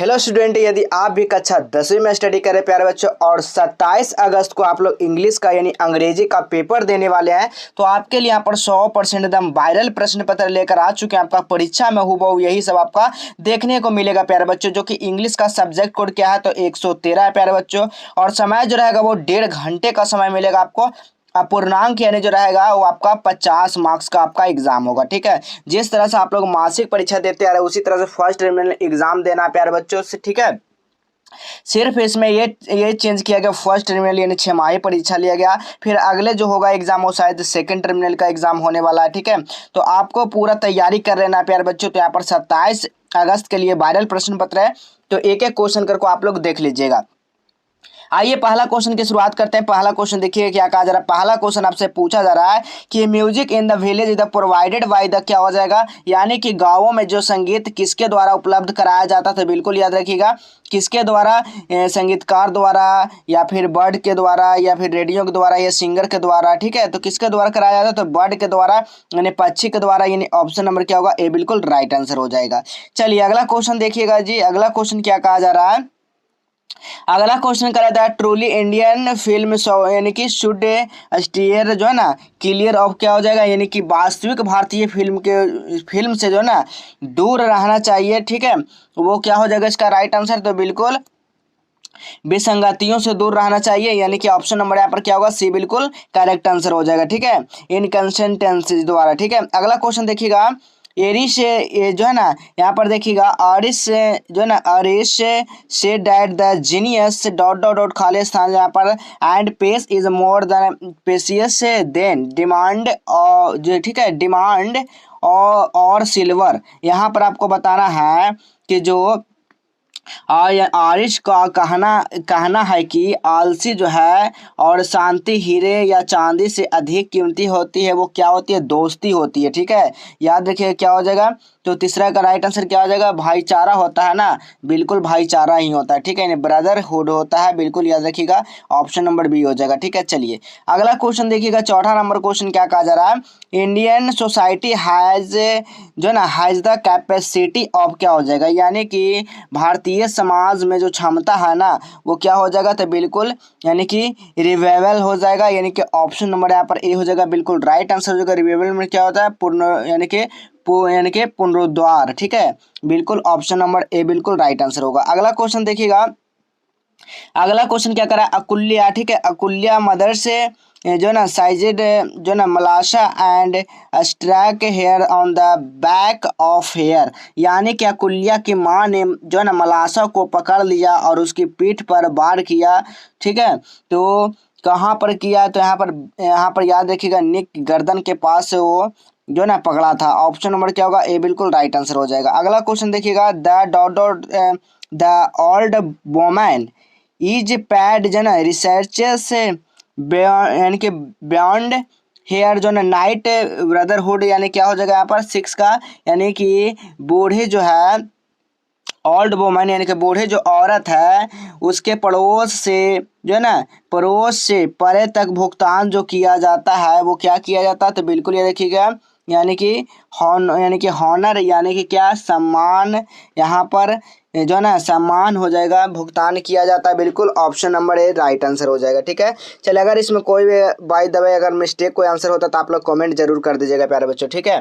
Hello student, यदि आप भी कक्षा 10वीं में स्टडी करें प्यारे बच्चों और 27 अगस्त को आप लोग इंग्लिश का यानी अंग्रेजी का पेपर देने वाले हैं तो आपके लिए यहाँ पर 100% एकदम वायरल प्रश्न पत्र लेकर आ चुके हैं। आपका परीक्षा में हूबहू यही सब आपका देखने को मिलेगा प्यारे बच्चों। जो कि इंग्लिश का सब्जेक्ट कोड क्या है तो 113 है प्यारे बच्चों, और समय जो रहेगा वो 1.5 घंटे का समय मिलेगा आपको। अपूर्णांक यानी जो रहेगा वो आपका 50 मार्क्स का आपका एग्जाम होगा। ठीक है, जिस तरह से आप लोग मासिक परीक्षा देते आ रहे उसी तरह से फर्स्ट टर्मिनल एग्जाम देना है प्यारे बच्चों से। ठीक है, सिर्फ इसमें ये चेंज किया गया, फर्स्ट टर्मिनल यानी 6 माही परीक्षा लिया गया। फिर अगले जो होगा एग्जाम वो शायद सेकंड टर्मिनल का एग्जाम होने वाला है। ठीक है, तो आपको पूरा तैयारी कर लेना है प्यारे बच्चों। तो यहाँ पर 27 अगस्त के लिए वायरल प्रश्न पत्र है, तो एक एक क्वेश्चन करके आप लोग देख लीजिएगा। आइए पहला क्वेश्चन की शुरुआत करते हैं। पहला क्वेश्चन देखिए क्या कहा जा रहा है। पहला क्वेश्चन आपसे पूछा जा रहा है कि music in the village is the provided by the, क्या हो जाएगा, यानी कि गांवों में जो संगीत किसके द्वारा उपलब्ध कराया जाता था। बिल्कुल याद रखिएगा, किसके द्वारा, संगीतकार द्वारा या फिर बर्ड के द्वारा या फिर रेडियो के द्वारा या सिंगर के द्वारा। ठीक है, तो किसके द्वारा कराया जाता है तो बर्ड के द्वारा यानी पक्षी के द्वारा, यानी ऑप्शन नंबर क्या होगा, ए बिल्कुल राइट आंसर हो जाएगा। चलिए अगला क्वेश्चन देखिएगा जी। अगला क्वेश्चन क्या कहा जा रहा है। अगला क्वेश्चन करा था ट्रूली इंडियन फिल्म यानी कि शुड स्टीयर जो है ना क्लियर ऑफ, क्या हो जाएगा, यानी कि वास्तविक भारतीय फिल्म से जो है ना दूर रहना चाहिए। ठीक है, वो क्या हो जाएगा इसका राइट आंसर, तो बिल्कुल विसंगतियों से दूर रहना चाहिए, यानी कि ऑप्शन नंबर यहाँ पर क्या होगा, सी बिल्कुल करेक्ट आंसर हो जाएगा। ठीक है, इनकंसिस्टेंसी द्वारा। ठीक है, अगला क्वेश्चन देखिएगा। एरिस ये जो है ना यहाँ पर देखिएगा, आरिस जो है ना, आरिस से that the genius dot dot dot खाली स्थान यहाँ पर and peace is more than precious than demand और जो, ठीक है, डिमांड और सिल्वर। यहाँ पर आपको बताना है कि जो आरिश का कहना है कि आलसी जो है और शांति हीरे या चांदी से अधिक कीमती होती है, वो क्या होती है, दोस्ती होती है। ठीक है, याद रखिए क्या हो जाएगा, तो तीसरा का राइट आंसर क्या हो जाएगा, भाईचारा होता है ना, बिल्कुल भाईचारा ही होता है। ठीक है, ब्रदरहुड होता है, बिल्कुल याद रखिएगा, ऑप्शन नंबर बी हो जाएगा। ठीक है, चलिए अगला क्वेश्चन देखिएगा। चौथा नंबर क्वेश्चन क्या कहा जा रहा है, इंडियन सोसाइटी हैज जो ना हैज द कैपेसिटी ऑफ, क्या हो जाएगा, यानी कि भारतीय समाज में जो क्षमता है ना वो क्या हो जाएगा, तो बिल्कुल यानी कि रिवाइवल हो जाएगा, यानी कि ऑप्शन नंबर यहाँ पर ए हो जाएगा, बिल्कुल राइट आंसर हो जाएगा। रिवाइवल में क्या होता है, पूर्ण यानी कि पुनरुद्वार। ठीक है, बिल्कुल ऑप्शन नंबर ए बिल्कुल राइट आंसर होगा। अगला क्वेश्चन देखिएगा। अगला क्वेश्चन क्या करा, अकुल्या। ठीक है, अकुल्या मदर से जो ना साइजेड जो ना मलाशा and struck hair on the back of hair, यानी कि अकुल्या की माँ ने जो ना मलाशा को पकड़ लिया और उसकी पीठ पर वार किया। ठीक है, तो कहाँ पर किया, तो यहाँ पर याद रखिएगा, निक गर्दन के पास से वो जो ना पकड़ा था। ऑप्शन नंबर क्या होगा, ए बिल्कुल राइट आंसर हो जाएगा। अगला क्वेश्चन देखिएगा। The dot dot the old woman is pad जो ना रिसर्चेस यानी कि बियॉन्ड हेयर जो ना नाइट ब्रदरहुड, यानी क्या हो जाएगा यहाँ पर 6 का, यानी कि बूढ़े जो है ओल्ड वुमन यानी कि बूढ़े जो औरत है उसके पड़ोस से जो है ना पड़ोस से परे तक भुगतान जो किया जाता है वो क्या किया जाता है, तो बिल्कुल ये देखिएगा, यानी कि हॉनर यानी कि क्या, सम्मान, यहाँ पर जो है ना सम्मान हो जाएगा, भुगतान किया जाता है। बिल्कुल option number A right answer हो जाएगा। ठीक है, चलिए अगर इसमें कोई भी बाय द वे अगर मिस्टेक कोई आंसर होता तो आप लोग कमेंट जरूर कर दीजिएगा प्यारे बच्चों। ठीक है,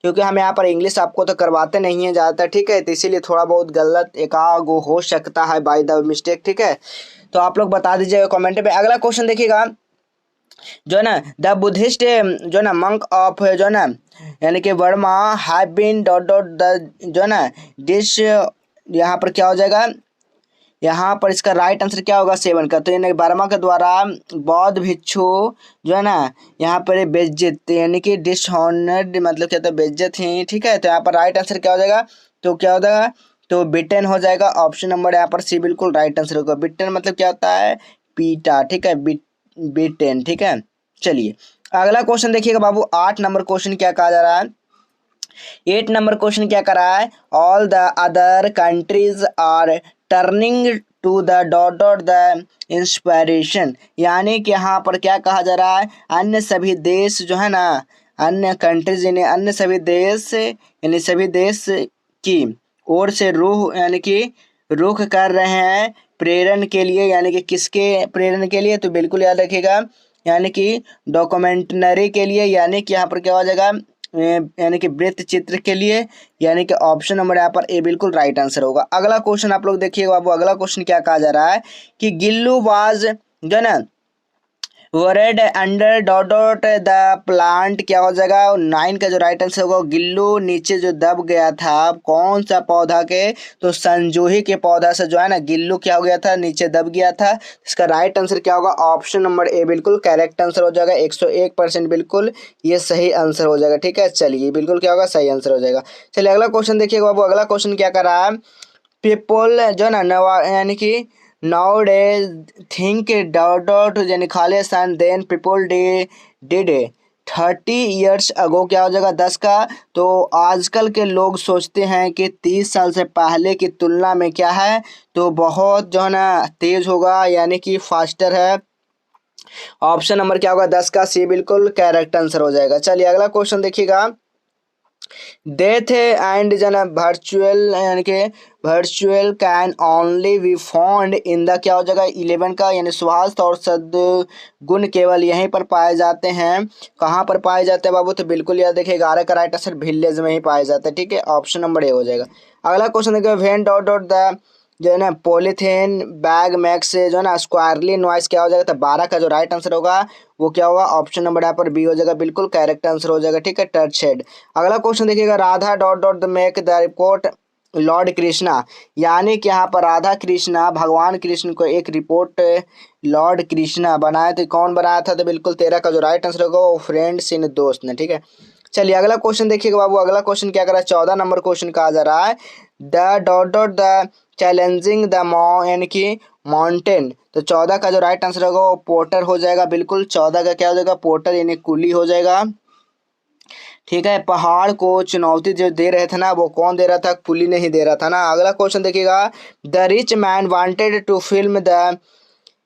क्योंकि हम यहाँ पर इंग्लिश आपको तो करवाते नहीं हैं ज़्यादातर। ठीक है, तो इसीलिए थोड़ा बहुत गलत एकागो हो सकता है बाय द मिस्टेक। ठीक है, तो आप लोग बता दीजिएगा कमेंट में। अगला क्वेश्चन देखिएगा, जो है ना द बुद्धिस्ट जो है ना मंक ऑफ जो है ना यानी कि वर्मा have been dot dot the जो है ना डिश, यहाँ पर क्या हो जाएगा, यहाँ पर इसका राइट आंसर क्या होगा, 7 का, तो यानी वर्मा के द्वारा बौद्ध भिक्षु जो है ना यहाँ पर बेइज्जत यानी कि डिसऑनर्ड, मतलब क्या होता है, बेइज्जत ही। ठीक है, तो यहाँ पर राइट आंसर क्या हो जाएगा, तो क्या हो जाएगा, तो बिटन हो जाएगा। ऑप्शन नंबर यहाँ पर सी बिल्कुल राइट आंसर होगा। बिटन मतलब क्या होता है, पीटा। ठीक है, बिटन। ठीक है, चलिए अगला क्वेश्चन देखिएगा बाबू। 8 नंबर क्वेश्चन क्या कहा जा रहा है। 8 नंबर क्वेश्चन क्या करा है, all the other countries are turning to the dot dot the inspiration, यानी कि यहाँ पर क्या कहा जा रहा है, अन्य सभी देश जो है ना, अन्य कंट्रीज यानी अन्य सभी देश यानी सभी देश की ओर से रूह यानी कि रुख कर रहे हैं प्रेरण के लिए, यानी कि किसके प्रेरण के लिए, तो बिल्कुल याद रखिएगा यानी कि डॉक्यूमेंटरी के लिए, यानी कि यहाँ पर क्या हो जाएगा यानी कि वृत्त चित्र के लिए, यानी कि ऑप्शन नंबर यहाँ पर ए बिल्कुल राइट आंसर होगा। अगला क्वेश्चन आप लोग देखिएगा बाबू, अगला क्वेश्चन क्या कहा जा रहा है कि गिल्लू वाज जो है ना worried under dot dot the plant, क्या हो जाएगा 9 का जो राइट आंसर होगा, गिल्लू नीचे जो दब गया था कौन सा पौधा के, तो संजूही के पौधा से जो है ना गिल्लू क्या हो गया था, नीचे दब गया था। इसका राइट आंसर क्या होगा, ऑप्शन नंबर ए बिल्कुल करेक्ट आंसर हो जाएगा, 101% बिल्कुल ये सही आंसर हो जाएगा। ठीक है, चलिए बिल्कुल क्या होगा, सही आंसर हो जाएगा। चलिए अगला क्वेश्चन देखिएगा बाबू, अगला क्वेश्चन क्या कर रहा है, पीपल जो है ना नवा यानी कि nowadays think dot dot यानी Khalistan then people did 30 years ago, क्या हो जाएगा 10 का, तो आजकल के लोग सोचते हैं कि 30 साल से पहले की तुलना में क्या है, तो बहुत जो है ना तेज होगा, यानी कि फास्टर है। ऑप्शन नंबर क्या होगा 10 का सी बिल्कुल करेक्ट आंसर हो जाएगा। चलिए अगला क्वेश्चन देखिएगा, डेथ एंड जन वर्चुअल यानी कि virtual can only be found in the, क्या हो जाएगा 11 का, यानी स्वास्थ्य और सद्गुण केवल यहीं पर पाए जाते हैं। कहाँ पर पाए जाते हैं बाबू, तो बिल्कुल याद देखिए 11 का राइट आंसर विलेज में ही पाए जाते हैं। ठीक है, ऑप्शन नंबर ए हो जाएगा। अगला क्वेश्चन देखिए, वेन डॉट डॉट द जो है ना पॉलीथीन बैग मैक्स से जो है ना स्क्वायरली नॉइस, क्या हो जाएगा, तो 12 का जो राइट आंसर होगा वो क्या होगा, ऑप्शन नंबर यहाँ पर बी हो जाएगा, बिल्कुल करेक्ट आंसर हो जाएगा। ठीक है, टच शेड। अगला क्वेश्चन देखिएगा, Radha dot dot make the report Lord Krishna, यानी कि यहाँ पर राधा कृष्णा भगवान कृष्ण को एक रिपोर्ट लॉर्ड कृष्णा बनाए, तो कौन बनाया था, तो बिल्कुल 13 का जो राइट आंसर होगा वो फ्रेंड्स इन दोस्त ने। ठीक है, चलिए अगला क्वेश्चन देखिएगा बाबू, अगला क्वेश्चन क्या कर रहा है, 14 नंबर क्वेश्चन कहा जा रहा है, the dot dot the challenging the मॉ यानी कि माउंटेन, तो 14 का जो राइट आंसर होगा वो पोर्टर हो जाएगा, बिल्कुल 14 का क्या हो जाएगा, पोर्टर यानी कुली हो जाएगा। ठीक है, पहाड़ को चुनौती जो दे रहे थे ना, वो कौन दे रहा था, कुली नहीं दे रहा था ना। अगला क्वेश्चन देखिएगा, the rich man wanted to film the,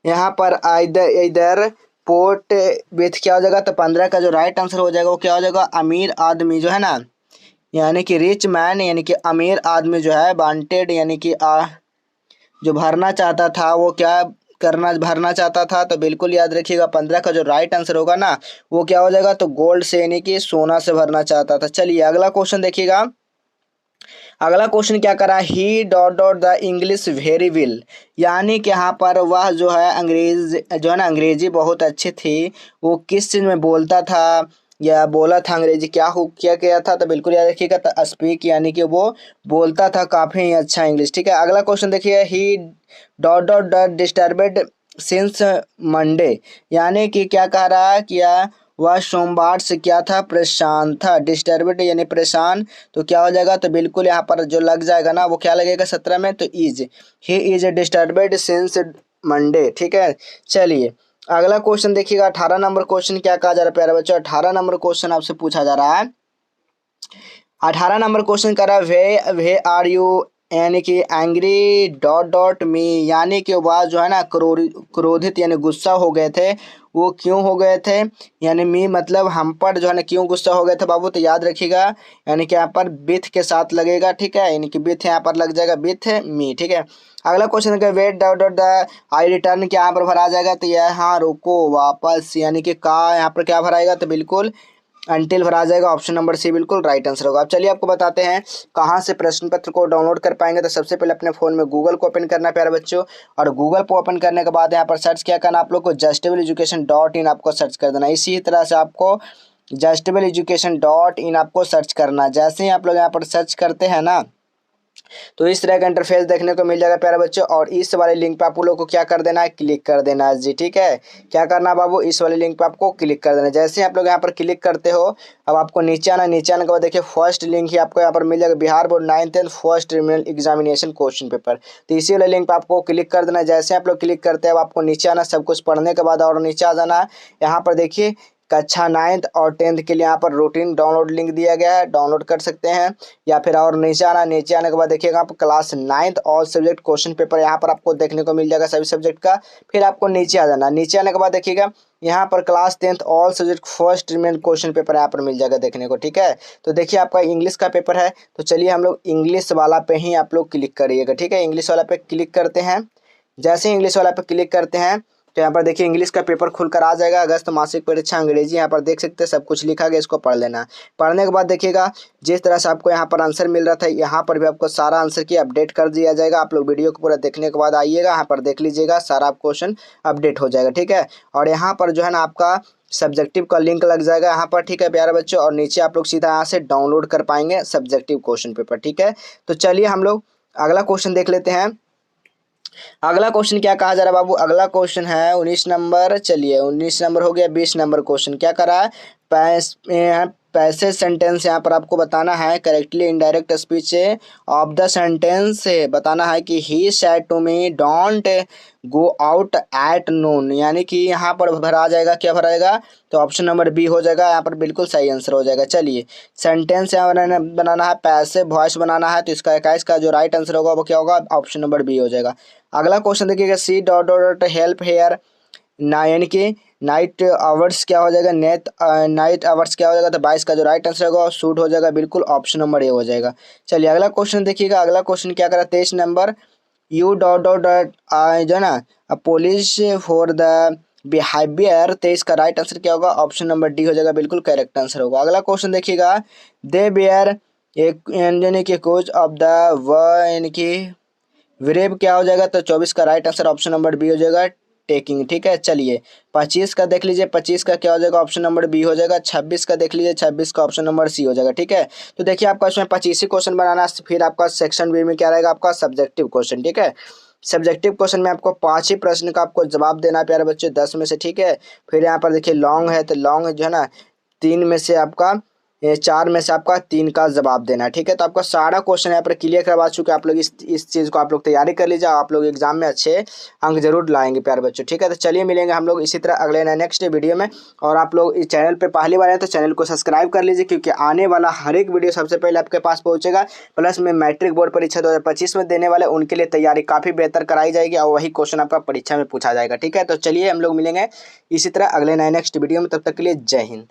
यहाँ पर इधर इधर पोर्ट विथ, क्या हो जाएगा, तो 15 का जो राइट आंसर हो जाएगा वो क्या हो जाएगा, अमीर आदमी जो है ना, यानी कि रिच मैन यानी कि अमीर आदमी जो है, वांटेड यानी कि जो भरना चाहता था, वो क्या करना भरना चाहता था, तो बिल्कुल याद रखिएगा 15 का जो राइट आंसर होगा ना वो क्या हो जाएगा, तो गोल्ड से यानी कि सोना से भरना चाहता था। चलिए अगला क्वेश्चन देखिएगा, अगला क्वेश्चन क्या करा, he dot dot the English very well, यानी कि यहाँ पर वह जो है अंग्रेज जो है ना अंग्रेजी बहुत अच्छी थी, वो किस चीज़ में बोलता था या बोला था अंग्रेजी, क्या हो क्या किया था, तो बिल्कुल याद रखिएगा, तो स्पीक यानी कि वो बोलता था काफ़ी अच्छा इंग्लिश। ठीक है, अगला क्वेश्चन देखिए, he dot dot dot disturbed since Monday, यानी कि क्या कह रहा है, क्या वह सोमवार से क्या था, परेशान था, डिस्टर्बेड यानी परेशान, तो क्या हो जाएगा, तो बिल्कुल यहाँ पर जो लग जाएगा ना वो क्या लगेगा 17 में, तो is, he is disturbed since Monday. ठीक है, चलिए अगला क्वेश्चन देखिएगा, 18 नंबर क्वेश्चन क्या कहा जा रहा है प्यारे बच्चों, 18 नंबर क्वेश्चन आपसे पूछा जा रहा है, 18 नंबर क्वेश्चन कर रहा है, वे आर यू यानी कि एंग्री डॉट डॉट मी, यानी कि वह जो है ना क्रोधित यानी गुस्सा हो गए थे, वो क्यों हो गए थे, यानी मी मतलब हम पर जो है ना क्यों गुस्सा हो गए थे बाबू, तो याद रखिएगा यानी कि यहाँ पर विथ के साथ लगेगा। ठीक है, यानी कि विथ यहाँ पर लग जाएगा विथ मी। ठीक है, अगला क्वेश्चन है wait dot dot the I return, क्या यहाँ पर भरा जाएगा, तो यह हाँ रुको वापस, यानी कि का यहाँ पर क्या भराएगा, तो बिल्कुल अंटिल भरा जाएगा, ऑप्शन नंबर सी बिल्कुल राइट आंसर होगा। अब चलिए आपको बताते हैं कहाँ से प्रश्न पत्र को डाउनलोड कर पाएंगे, तो सबसे पहले अपने फ़ोन में गूगल को ओपन करना है प्यारे बच्चों, और गूगल को ओपन करने के बाद यहाँ पर सर्च क्या करना, आप लोग को justable education.in आपको सर्च कर देना। इसी तरह से आपको justable education.in आपको सर्च करना, जैसे ही आप लोग यहाँ पर सर्च करते हैं ना तो इस तरह का इंटरफेस देखने को मिल जाएगा प्यारे बच्चों, और इस वाले लिंक पे आप लोग को क्या कर देना है, क्लिक कर देना है जी। ठीक है, क्या करना है बाबू, इस वाले लिंक पे आपको क्लिक कर देना है। जैसे ही आप लोग यहाँ पर क्लिक करते हो, अब आपको नीचे आना, नीचे आने के बाद देखिए फर्स्ट लिंक ही आपको यहाँ पर मिल जाएगा, Bihar board 9th first terminal examination question paper, तो इसी वाले लिंक पर आपको क्लिक कर देना है। जैसे आप लोग क्लिक करते हैं, अब आपको नीचे आना, सब कुछ पढ़ने के बाद और नीचे आ जाना है। यहाँ पर देखिए कक्षा 9th और 10th के लिए यहाँ पर रूटीन डाउनलोड लिंक दिया गया है, डाउनलोड कर सकते हैं। या फिर और नीचे आना, नीचे आने के बाद देखिएगा आप class 9th all subject question paper यहाँ पर आपको देखने को मिल जाएगा सभी सब्जेक्ट का। फिर आपको नीचे आ जाना, नीचे आने के बाद देखिएगा यहाँ पर class 10th all subject first remain question paper यहाँ पर मिल जाएगा देखने को, ठीक है। तो देखिए आपका इंग्लिश का पेपर है, तो चलिए हम लोग इंग्लिश वाला पे ही आप लोग क्लिक करिएगा, ठीक है। इंग्लिश वाला पे क्लिक करते हैं। जैसे ही इंग्लिश वाला पे क्लिक करते हैं तो यहाँ पर देखिए इंग्लिश का पेपर खुलकर आ जाएगा। अगस्त मासिक परीक्षा अंग्रेजी, यहाँ पर देख सकते हैं सब कुछ लिखा गया, इसको पढ़ लेना। पढ़ने के बाद देखिएगा जिस तरह से आपको यहाँ पर आंसर मिल रहा था, यहाँ पर भी आपको सारा आंसर की अपडेट कर दिया जाएगा। आप लोग वीडियो को पूरा देखने के बाद आइएगा, यहाँ पर देख लीजिएगा, सारा क्वेश्चन अपडेट हो जाएगा, ठीक है। और यहाँ पर जो है ना आपका सब्जेक्टिव का लिंक लग जाएगा यहाँ पर, ठीक है प्यारे बच्चों। और नीचे आप लोग सीधा यहाँ से डाउनलोड कर पाएंगे सब्जेक्टिव क्वेश्चन पेपर, ठीक है। तो चलिए हम लोग अगला क्वेश्चन देख लेते हैं। अगला क्वेश्चन क्या कहा जा रहा है बाबू, अगला क्वेश्चन है 19 नंबर। चलिए 19 नंबर हो गया, 20 नंबर क्वेश्चन क्या करा है, पैसेज सेंटेंस यहाँ पर आपको बताना है correctly indirect speech of the sentence बताना है कि he said to me don't go out at noon, यानी कि यहाँ पर भरा जाएगा, क्या भरा जाएगा, तो ऑप्शन नंबर बी हो जाएगा, यहाँ पर बिल्कुल सही आंसर हो जाएगा। चलिए सेंटेंस यहाँ बनाना है, पैसिव वॉइस बनाना है, तो इसका 21 का जो राइट आंसर होगा वो क्या होगा, ऑप्शन नंबर बी हो जाएगा। अगला क्वेश्चन देखिएगा, see dot dot help her ना, यानी कि नाइट आवर्स क्या हो जाएगा, नाइट आवर्स क्या हो जाएगा, तो 22 का जो राइट आंसर होगा शूट हो जाएगा, बिल्कुल ऑप्शन नंबर ए हो जाएगा। चलिए अगला क्वेश्चन देखिएगा, अगला क्वेश्चन क्या करा 23 number, U dot dot dot जो है ना पुलिस फॉर द बिहेवियर, 23 का राइट आंसर क्या होगा, ऑप्शन नंबर डी हो जाएगा, बिल्कुल करेक्ट आंसर होगा। अगला क्वेश्चन देखिएगा, दे बेयर एक यानी कि कोच ऑफ द व, यानी कि विरेब क्या हो जाएगा, तो 24 का right answer option number B हो जाएगा, टेकिंग, ठीक है। चलिए 25 का देख लीजिए, 25 का क्या हो जाएगा, ऑप्शन नंबर बी हो जाएगा। 26 का देख लीजिए, 26 का ऑप्शन नंबर सी हो जाएगा, ठीक है। तो देखिए आपका इसमें 25 ही क्वेश्चन बनाना है, फिर आपका सेक्शन बी में क्या रहेगा, आपका सब्जेक्टिव क्वेश्चन, ठीक है। सब्जेक्टिव क्वेश्चन में आपको 5 ही प्रश्न का आपको जवाब देना है प्यारे बच्चे, 10 में से, ठीक है। फिर यहाँ पर देखिए लॉन्ग है, तो लॉन्ग जो है ना 3 में से आपका, ये 4 में से आपका 3 का जवाब देना है, ठीक है। तो आपका सारा क्वेश्चन यहाँ पर क्लियर करवा चुके हैं आप लोग, इस चीज़ को आप लोग तैयारी कर लीजिए, आप लोग एग्जाम में अच्छे अंक जरूर लाएंगे प्यारे बच्चों, ठीक है। तो चलिए मिलेंगे हम लोग इसी तरह अगले नेक्स्ट वीडियो में। और आप लोग इस चैनल पे पहली बार आए तो चैनल को सब्सक्राइब कर लीजिए, क्योंकि आने वाला हर एक वीडियो सबसे पहले आपके पास पहुँचेगा। प्लस में मैट्रिक बोर्ड परीक्षा 2025 में देने वाले उनके लिए तैयारी काफ़ी बेहतर कराई जाएगी, और वही क्वेश्चन आपका परीक्षा में पूछा जाएगा, ठीक है। तो चलिए हम लोग मिलेंगे इसी तरह अगले नेक्स्ट वीडियो में, तब तक के लिए जय हिंद।